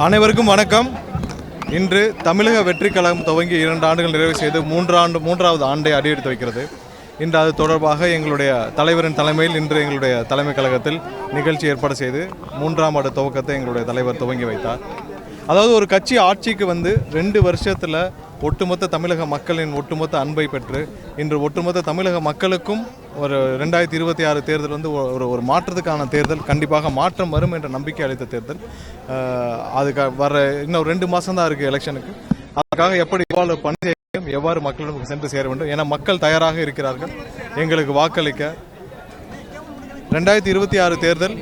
அனைவருக்கும் வணக்கம். இன்று தமிழக வெற்றி கழகம் துவங்கி 2 ஆண்டுகள் நிறைவு செய்து மூன்றாவது ஆண்டை அடியெடுத்து வைக்கிறது. இன்று அது தொடர்பாக எங்களுடைய தலைவரின் தலைமையில் இன்று எங்களுடைய தலைமை கழகத்தில் நிகழ்ச்சி ஏற்பாடு செய்து 3ஆம் ஆண்டு துவக்கத்தை எங்களுடைய தலைவர் துவங்கி வைத்தார். அதாவது ஒரு கட்சி ஆட்சிக்கு வந்து 2 வருஷத்தில் ஒட்டுமொத்த தமிழக மக்களின் ஒட்டுமொத்த அன்பை பெற்று இன்று ஒட்டுமொத்த தமிழக மக்களுக்கும் ஒரு 2026 தேர்தல் வந்து ஒரு மாற்றத்துக்கான தேர்தல், கண்டிப்பாக மாற்றம் வரும் என்ற நம்பிக்கை அளித்த தேர்தல். அதுக்கு வர இன்னும் 2 மாதம் தான் இருக்குது எலெக்ஷனுக்கு. அதுக்காக எப்படி எவ்வாறு பணி செய்ய வேண்டும், எவ்வாறு மக்களிடம் சென்று சேர வேண்டும், ஏன்னா மக்கள் தயாராக இருக்கிறார்கள் எங்களுக்கு வாக்களிக்க. 2026 தேர்தல்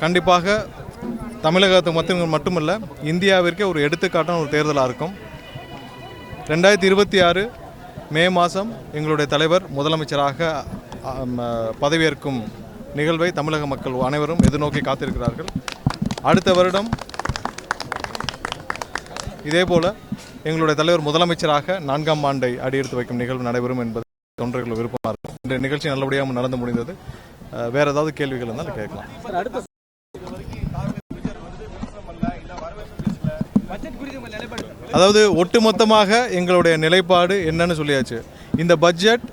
கண்டிப்பாக தமிழகத்துக்கு மட்டுமல்ல, இந்தியாவிற்கே ஒரு எடுத்துக்காட்டான ஒரு தேர்தலாக இருக்கும். 2026 மே மாதம் எங்களுடைய தலைவர் முதலமைச்சராக பதவியேற்கும் நிகழ்வை தமிழக மக்கள் அனைவரும் எதிர்நோக்கி காத்திருக்கிறார்கள். அடுத்த வருடம் இதேபோல எங்களுடைய தலைவர் முதலமைச்சராக 4ஆம் ஆண்டை அடியெடுத்து வைக்கும் நிகழ்வு நடைபெறும் என்பது தொண்டர்கள் விருப்பமாக இருக்கும். இந்த நிகழ்ச்சி நல்லபடியாக நடந்து முடிந்தது. வேற ஏதாவது கேள்விகள் இருந்தாலும் கேட்கலாம். அதாவது ஒட்டுமொத்தமாக எங்களுடைய நிலைப்பாடு என்னன்னு சொல்லியாச்சு. இந்த பட்ஜெட்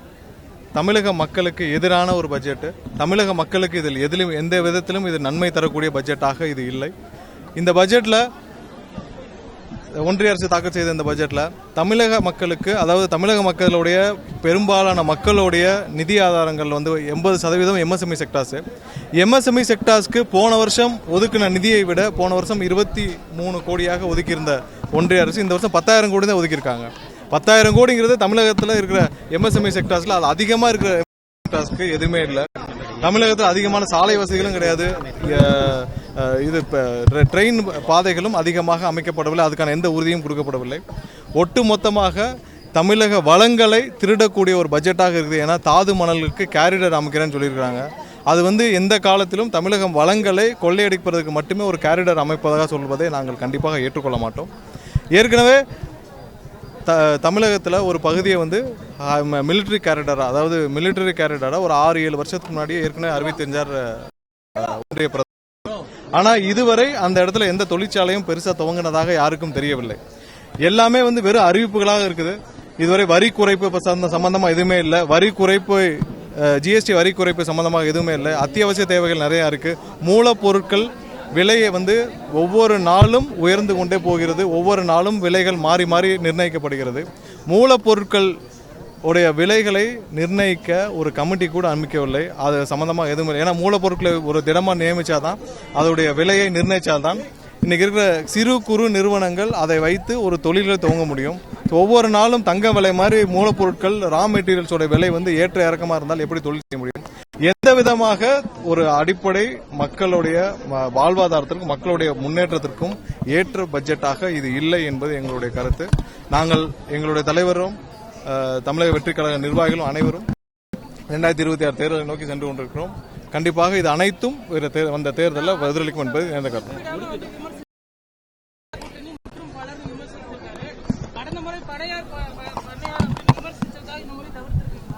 தமிழக மக்களுக்கு எதிரான ஒரு பட்ஜெட்டு. தமிழக மக்களுக்கு இதில் எந்த விதத்திலும் இது நன்மை தரக்கூடிய பட்ஜெட்டாக இது இல்லை. இந்த பட்ஜெட்டில் ஒன்றிய அரசு தாக்கல் செய்த இந்த பட்ஜெட்டில் தமிழக மக்களுக்கு, அதாவது தமிழக மக்களுடைய பெரும்பாலான மக்களுடைய நிதி ஆதாரங்கள் வந்து 80% எம்எஸ்எம்இ செக்டார்ஸ். எம்எஸ்எம்இ செக்டார்ஸ்க்கு போன வருஷம் ஒதுக்கின நிதியை விட போன வருஷம் 23 கோடியாக ஒதுக்கியிருந்த ஒன்றிய அரசு இந்த வருஷம் 10,000 கோடி தான் ஒதுக்கியிருக்காங்க. 10,000 கோடிங்கிறது தமிழகத்தில் இருக்கிற எம்எஸ்எம்இ செக்டார்ஸில் அது அதிகமாக இருக்கிற செக்டார்ஸ்க்கு எதுவுமே இல்லை. தமிழகத்தில் அதிகமான சாலை வசதிகளும் கிடையாது. இது ட்ரெயின் பாதைகளும் அதிகமாக அமைக்கப்படவில்லை. அதுக்கான எந்த உறுதியும் கொடுக்கப்படவில்லை. ஒட்டு மொத்தமாக தமிழக வளங்களை திருடக்கூடிய ஒரு பட்ஜெட்டாக இருக்குது. ஏன்னா தாது மணலுக்கு கேரிடர் அமைக்கிறேன்னு சொல்லியிருக்கிறாங்க. அது வந்து எந்த காலத்திலும் தமிழகம் வளங்களை கொள்ளையடிப்பதற்கு மட்டுமே ஒரு கேரிடர் அமைப்பதாக சொல்வதை நாங்கள் கண்டிப்பாக ஏற்றுக்கொள்ள மாட்டோம். ஏற்கனவே தமிழகத்தில் ஒரு பகுதியை வந்து மிலிட்ரி கேரிடராக, அதாவது மிலிட்டரி கேரிடராக ஒரு 6-7 வருஷத்துக்கு முன்னாடியே ஏற்கனவே அறிவித்தெஞ்சார் ஒன்றிய பிரதமர். ஆனால் இதுவரை அந்த இடத்துல எந்த தொழிற்சாலையும் பெருசாக துவங்கினதாக யாருக்கும் தெரியவில்லை. எல்லாமே வந்து வெறும் அறிவிப்புகளாக இருக்குது. இதுவரை வரி குறைப்பு சம்பந்தமாக எதுவுமே இல்லை. வரி குறைப்பு, ஜிஎஸ்டி வரி குறைப்பு சம்பந்தமாக எதுவுமே இல்லை. அத்தியாவசிய தேவைகள் நிறையா இருக்குது. மூலப்பொருட்கள் விலையை வந்து ஒவ்வொரு நாளும் உயர்ந்து கொண்டே போகிறது. ஒவ்வொரு நாளும் விலைகள் மாறி மாறி நிர்ணயிக்கப்படுகிறது. மூலப்பொருட்கள் உடைய விலைகளை நிர்ணயிக்க ஒரு கமிட்டி கூட அமைக்கவில்லை. அது சம்பந்தமாக எதுவும் இல்லை. ஏன்னா மூலப்பொருட்களை ஒரு திடமாக நியமித்தாதான் அதோடைய விலையை நிர்ணயித்தால்தான் இன்றைக்கி இருக்கிற சிறு குறு நிறுவனங்கள் அதை வைத்து ஒரு தொழில்களை துவங்க முடியும். ஒவ்வொரு நாளும் தங்க விலை மாதிரி மூலப்பொருட்கள், ரா மெட்டீரியல்ஸோட விலை வந்து ஏற்ற இறக்கமாக இருந்தால் எப்படி தொழில் செய்ய முடியும்? எந்த விதமாக ஒரு அடிப்படை மக்களுடைய வாழ்வாதாரத்திற்கும் மக்களுடைய முன்னேற்றத்திற்கும் ஏற்ற பட்ஜெட்டாக இது இல்லை என்பது எங்களுடைய கருத்து. நாங்கள் எங்களுடைய தலைவரும் தமிழக வெற்றி கழக நிர்வாகிகளும் அனைவரும் 2026 தேர்தலை நோக்கி சென்று கொண்டிருக்கிறோம். கண்டிப்பாக இது அனைத்தும் அந்த தேர்தலில் எதிரொலிக்கும் என்பது எனது கருத்து.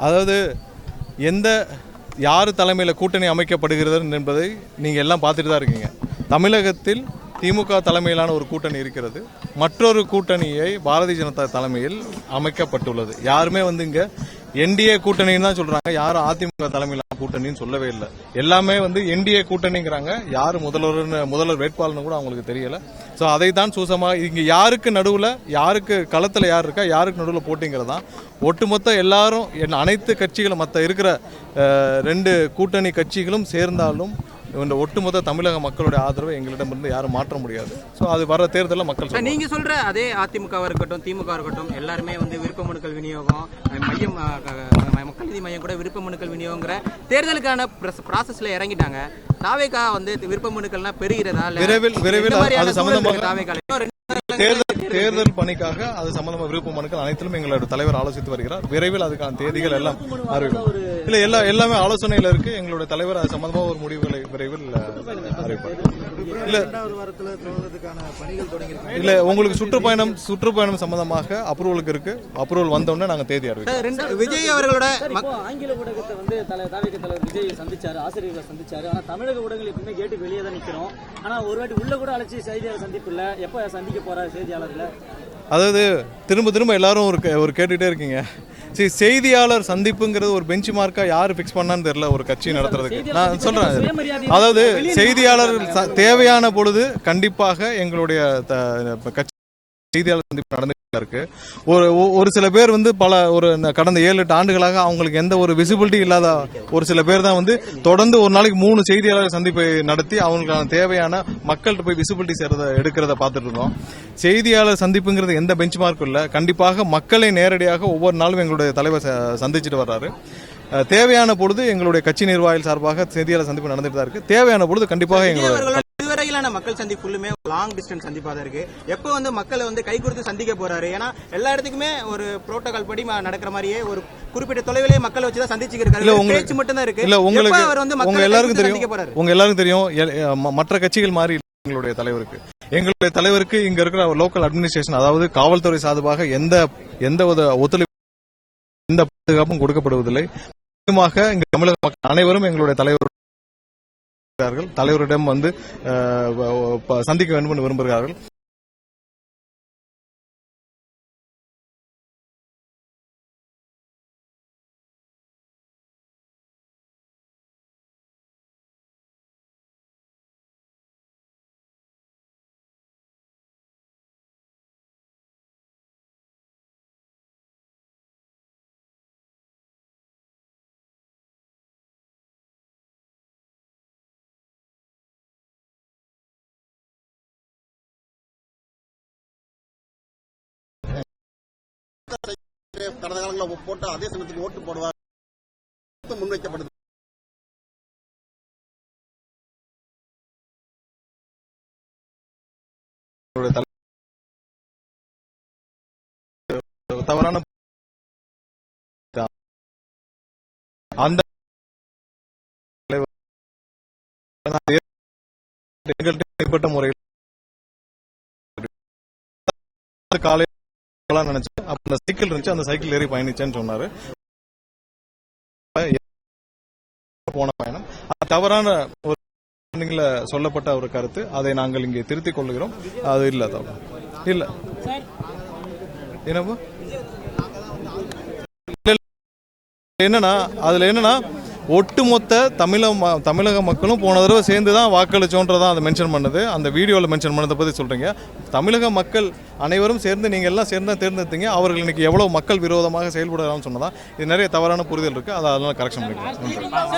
அதாவது யார் தலைமையில் கூட்டணி அமைக்கப்படுகிறது என்பதை நீங்கள் எல்லாம் பார்த்துட்டு தான் இருக்கீங்க. தமிழகத்தில் திமுக தலைமையிலான ஒரு கூட்டணி இருக்கிறது. மற்றொரு கூட்டணியை பாரதிய ஜனதா தலைமையில் அமைக்கப்பட்டுள்ளது. யாருமே வந்து இங்க என்டிஏ கூட்டணின்னு தான் சொல்றாங்க. யாரும் அதிமுக தலைமையிலான கூட்டணின்னு சொல்லவே இல்லை. எல்லாமே வந்து என்டிஏ கூட்டணிங்கிறாங்க. யார் முதல்வர் வேட்பாளர்னு கூட அவங்களுக்கு தெரியல. ஸோ அதை தான் சூசமாக இங்கே யாருக்கு நடுவில், யாருக்கு களத்தில் யார் இருக்கா, யாருக்கு நடுவில் போட்டிங்கிறது தான். ஒட்டுமொத்த எல்லாரும் அனைத்து கட்சிகளும் மற்ற இருக்கிற 2 கூட்டணி கட்சிகளும் சேர்ந்தாலும் இந்த ஒட்டுமொத்த தமிழக மக்களுடைய ஆதரவை எங்களிடமிருந்து யாரும் மாற்ற முடியாது. ஸோ அது வர தேர்தலில் மக்கள் நீங்க சொல்ற அதே அதிமுகவாக இருக்கட்டும், திமுக இருக்கட்டும், எல்லாருமே வந்து விருப்ப மனுக்கள் விநியோகம் மையம், மக்கள் நீதி மையம் கூட விருப்ப மனுக்கள் விநியோகங்கிற தேர்தலுக்கான ப்ராசஸ்ல இறங்கிட்டாங்க. தாவேகா வந்து விருப்ப மனுக்கள்லாம் பெறுகிறதா? விரைவில் அது சம்பந்தமாக தேர்தல் பணிக்காக அது சம்பந்தமாக விருப்ப மனுக்கள் அனைத்திலும் எங்களோட தலைவர் ஆலோசித்து வருகிறார். விரைவில் அதுக்கான தேதிகள் எல்லாம் அறிவிக்கும். இல்ல எல்லாமே ஆலோசனையில் இருக்கு. எங்களுடைய தலைவர் அது சம்பந்தமாக ஒரு முடிவுகளை விரைவில் அறிவிப்பார். இல்லை இல்லை உங்களுக்கு சுற்றுப்பயணம் சம்பந்தமாக அப்ரூவலுக்கு இருக்கு. அப்ரூவல் வந்தோடனே நாங்கள் தேதி அறிவிக்கிறோம். விஜய் அவர்களோட ஆங்கில ஊடகத்தை வந்து தாவேக தலைவர் விஜய் சந்திச்சாரு, ஆசிரியர்களை சந்திச்சாரு. ஆனா தமிழக ஊடகங்கள் எப்பவுமே கேட்டு வெளியே தான் நிக்கிறோம். ஆனா ஒரு வாட்டி உள்ள கூட அழைச்சி செய்தியாளர் சந்திப்பு இல்ல. எப்ப சந்திக்க போறாரு செய்தியாளர்களை? அதாவது திரும்ப எல்லாரும் ஒரு கேட்டுகிட்டே இருக்கீங்க. சரி, செய்தியாளர் சந்திப்புங்கிறது ஒரு பெஞ்ச் மார்க்கா யார் ஃபிக்ஸ் பண்ணான்னு தெரியல ஒரு கட்சி நடத்துறதுக்கு. நான் சொல்றேன், அதாவது செய்தியாளர் தேவையான பொழுது கண்டிப்பாக எங்களுடைய கட்சி செய்தியாளர் சந்திப்பு நடந்துட்டு இருக்கு. ஒரு சில பேர் வந்து கடந்த 7-8 ஆண்டுகளாக அவங்களுக்கு எந்த ஒரு விசிபிலிட்டி இல்லாத ஒரு சில பேர் தான் வந்து தொடர்ந்து ஒரு நாளைக்கு 3 செய்தியாளர் சந்திப்பை நடத்தி அவங்களுக்கான தேவையான மக்கள்கிட்ட போய் விசிபிலிட்டி எடுக்கிறத பார்த்துட்டு இருக்கோம். செய்தியாளர் சந்திப்புங்கிறது எந்த பெஞ்ச் மார்க்கும் இல்லை. கண்டிப்பாக மக்களை நேரடியாக ஒவ்வொரு நாளும் எங்களுடைய தலைவர் சந்திச்சுட்டு வர்றாரு. தேவையான பொழுது எங்களுடைய கட்சி நிர்வாகிகள் சார்பாக செய்தியாளர் சந்திப்பு நடந்துட்டு தான் இருக்கு. தேவையான பொழுது கண்டிப்பாக எங்களுடைய இதுவரையிலான மக்கள் சந்திப்பு ஃபுல்லுமே லாங் டிஸ்டன்ஸ் சந்திப்பா தான் இருக்கு. எப்போ வந்து மக்களை வந்து கை கொடுத்து சந்திக்க போறாரு? ஏன்னா எல்லா இடத்துக்குமே ஒரு புரோட்டோகால் படி நடக்கிற மாதிரியே ஒரு குறிப்பிட்ட தொலைவிலே மக்களை வச்சு தான் சந்திச்சுக்கிறாரு. பேச்சு மட்டும் தான் இருக்கு. இல்ல உங்களுக்கு உங்க எல்லாருக்கும் தெரியும் மற்ற கட்சிகள் மாதிரி எங்களுடைய தலைவருக்கு இங்க இருக்கிற லோக்கல் அட்மினிஸ்ட்ரேஷன், அதாவது காவல்துறை சார்பாக எந்த ஒத்துழைப்பு எந்த பாதுகாப்பும் கொடுக்கப்படுவதில்லை. முக்கியமாக இங்க தமிழக மக்கள் அனைவரும் எங்களுடைய தலைவரிடம் வந்து சந்திக்க வேண்டும் என்று விரும்புகிறார்கள். கடந்த காலங்களில் போட்டு அதே சமயத்துக்கு ஓட்டு போடுவார் முன்வைக்கப்படுது. தவறான அந்த ஏற்பட்ட முறையில் காலை நினைச்சு அந்த சைக்கிள் இருந்துச்சு, அந்த சைக்கிள் ஏறி பயணிச்சேன்னு சொன்னாரு. போன பயணம் தவறான ஒரு சொல்லப்பட்ட ஒரு கருத்து. அதை நாங்கள் இங்கே திருத்திக் கொள்கிறோம். அது இல்ல இல்ல என்னன்னா ஒட்டுமொத்த தமிழக மக்களும் போன தடவை சேர்ந்து தான் வாக்களிச்சோன்றதான் அதை மென்ஷன் பண்ணது. அந்த வீடியோவில் மென்ஷன் பண்ணதை பற்றி சொல்றீங்க. தமிழக மக்கள் அனைவரும் சேர்ந்து நீங்கள் எல்லாம் சேர்ந்து தான் தேர்ந்தெடுத்தீங்க. அவர்கள் இன்னைக்கு எவ்வளவு மக்கள் விரோதமாக செயல்படுறாங்கன்னு சொன்னதான் இது நிறைய தவறான புரிதல் இருக்கு. அதெல்லாம் கரெக்ஷன் பண்ணிக்கலாம்.